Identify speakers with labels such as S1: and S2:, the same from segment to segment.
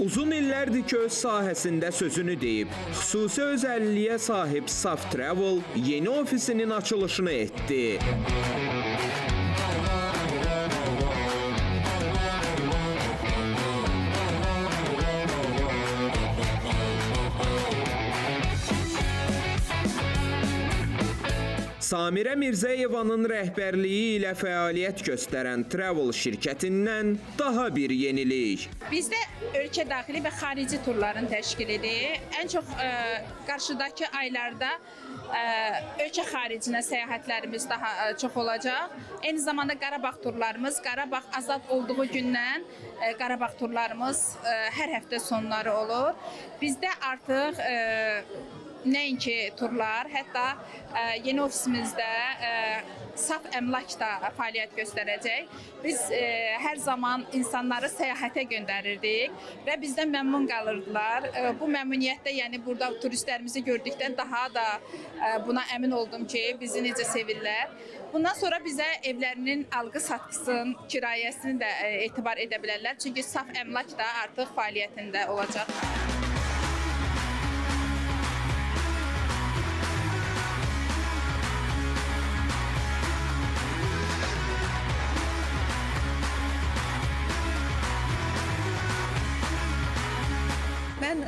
S1: Uzun illərdir ki, öz sahəsində sözünü deyib, xüsusi özəlliyə sahib Saf Travel yeni ofisinin açılışını etdi. Samirə Mirzəyevanın rəhbərliyi ilə fəaliyyət göstərən Travel şirkətindən daha bir yenilik.
S2: Bizdə ölkə daxili və xarici turların təşkilidir. Ən çox qarşıdakı aylarda ölkə xaricinə səyahətlərimiz daha çox olacaq. Eyni zamanda Qarabağ turlarımız, Qarabağ azad olduğu gündən Qarabağ turlarımız hər həftə sonları olur. Bizdə artıq nəinki turlar, hətta yeni ofisimizdə saf əmlak da fəaliyyət göstərəcək. Biz hər zaman insanları səyahətə göndərirdik və bizdən məmnun qalırdılar. Bu məmnuniyyətdə, yəni burada turistlərimizi gördükdə daha da buna əmin oldum ki, bizi necə sevirlər. Bundan sonra bizə evlərinin alqı-satqısının kirayəsini də etibar edə bilərlər. Çünki saf əmlak da artıq fəaliyyətində olacaq.
S3: Mən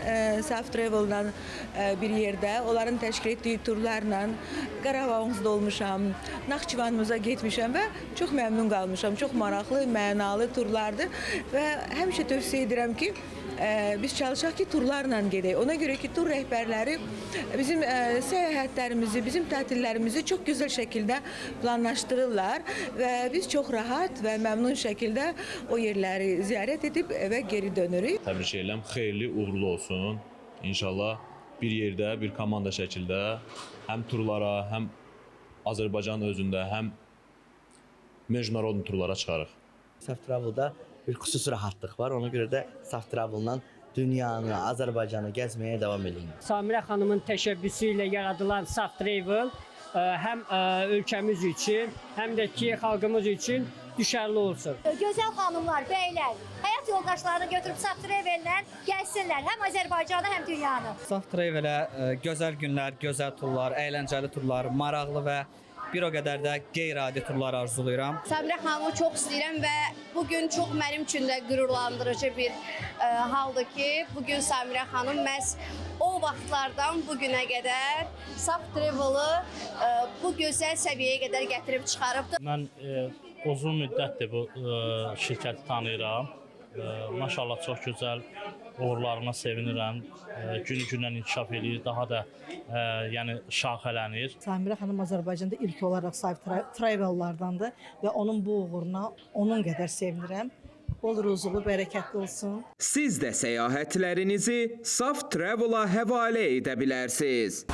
S3: Saf Travel'dan bir yerdə, onların təşkil etdiyi turlarla Qarabağımızda olmuşam, Naxçıvanımıza getmişəm və çox məmnun qalmışam. Çox maraqlı, mənalı turlardır və həmişə tövsiyə edirəm ki, biz çalışaq ki, turlarla gedək. Ona görə ki, tur rəhbərləri bizim səyahətlərimizi, bizim tətillərimizi çox gözəl şəkildə planlaşdırırlar və biz çox rahat və məmnun şəkildə o yerləri ziyarət edib evə geri dönürük.
S4: Təbrik edirəm, xeyirli, uğurlu olsun. İnşallah bir yerdə, bir komanda şəkildə həm turlara, həm Azərbaycanın özündə, həm mecnarodun turlara çıxarıq.
S5: Saf Travel'da bir xüsusi rahatlıq var. Ona görə də Saf Travel'dan dünyanı, Azərbaycanı gəzməyə davam edin.
S6: Samirə xanımın təşəbbüsü ilə yaradılan Saf Travel həm ölkəmiz üçün, həm də ki, xalqımız üçün düşərli olsun.
S7: Gözəl xanımlar, bəylər, həyat yoldaşlarını götürüb Saf Travel'lə gəlsinlər, həm Azərbaycanı, həm dünyanı.
S8: Saf Travel'ə gözəl günlər, gözəl turlar, əyləncəli turlar, maraqlı və bir o qədər də qeyri-adi turlar arzulayıram.
S9: Samirə xanımı çox istəyirəm və bugün çox mənim üçün də qürurlandırıcı bir haldır ki, bugün Samirə xanım məhz o vaxtlardan bugünə qədər Saf Travel'ı bu gözəl səviyyəyə qədər gətirib çıxarıbdır.
S10: Mən uzun müddətdir bu şirkəti tanıyıram. Maşallah çox gözəl, uğurlarına sevinirəm. Günü-gündən inkişaf edir, daha da yəni şaxələnir.
S11: Samirə xanım Azərbaycanda ilk olaraq Saf Travel'lardandır və onun bu uğuruna onun qədər sevinirəm. Bol ruzulu, bərəkətli olsun.
S1: Siz də səyahətlərinizi Saf Travel'a həvalə edə bilərsiniz.